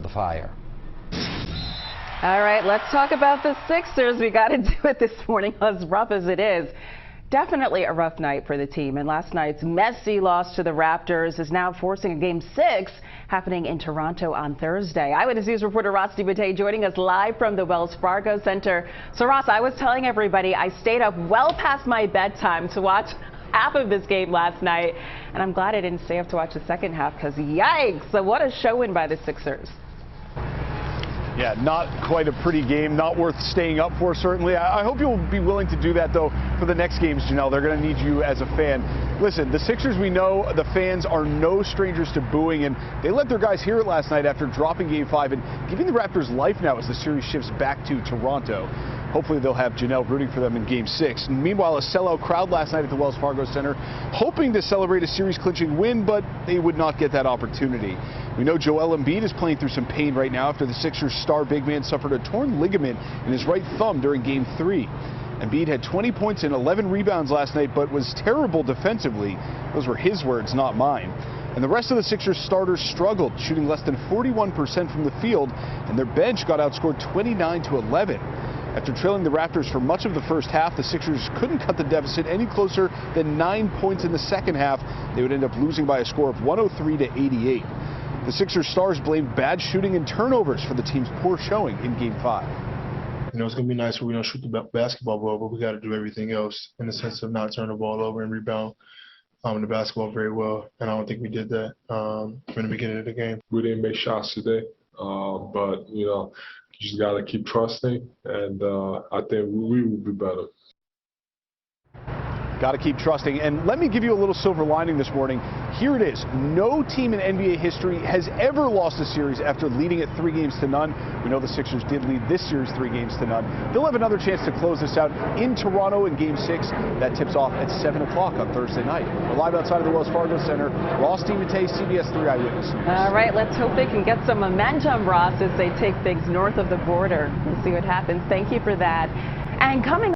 the fire. All right, let's talk about the Sixers. We got to do it this morning, as rough as it is. Definitely a rough night for the team, and last night's messy loss to the Raptors is now forcing a Game 6 happening in Toronto on Thursday. Eyewitness News reporter DiMattei joining us live from the Wells Fargo Center. So Ross, I was telling everybody I stayed up well past my bedtime to watch half of this game last night, and I'm glad I didn't stay up to watch the second half because yikes, so what a showing by the Sixers. Yeah, not quite a pretty game, not worth staying up for, certainly. I hope you'll be willing to do that, though, for the next games, Janelle. They're going to need you as a fan. Listen, the Sixers, we know the fans are no strangers to booing, and they let their guys hear it last night after dropping Game 5 and giving the Raptors life now as the series shifts back to Toronto. Hopefully they'll have Janelle rooting for them in Game 6. And meanwhile, a sellout crowd last night at the Wells Fargo Center, hoping to celebrate a series-clinching win, but they would not get that opportunity. We know Joel Embiid is playing through some pain right now after the Sixers' star big man suffered a torn ligament in his right thumb during Game 3. Embiid had 20 points and 11 rebounds last night, but was terrible defensively. Those were his words, not mine. And the rest of the Sixers starters struggled, shooting less than 41% from the field, and their bench got outscored 29-11. After trailing the Raptors for much of the first half, the Sixers couldn't cut the deficit any closer than 9 points in the second half. They would end up losing by a score of 103-88. The Sixers stars blamed bad shooting and turnovers for the team's poor showing in Game 5. You know, it's going to be nice when we don't shoot the basketball well, but we got to do everything else in the sense of not turn the ball over and rebound the basketball very well. And I don't think we did that from the beginning of the game. We didn't make shots today, but, you know, you just got to keep trusting, and I think we will be better. Got to keep trusting. And let me give you a little silver lining this morning. Here it is. No team in NBA history has ever lost a series after leading it 3-0. We know the Sixers did lead this series 3-0. They'll have another chance to close this out in Toronto in Game 6. That tips off at 7 o'clock on Thursday night. We're live outside of the Wells Fargo Center. Ross DiMattei, CBS 3 Eyewitness News. All right, let's hope they can get some momentum, Ross, as they take things north of the border. We'll see what happens. Thank you for that. And coming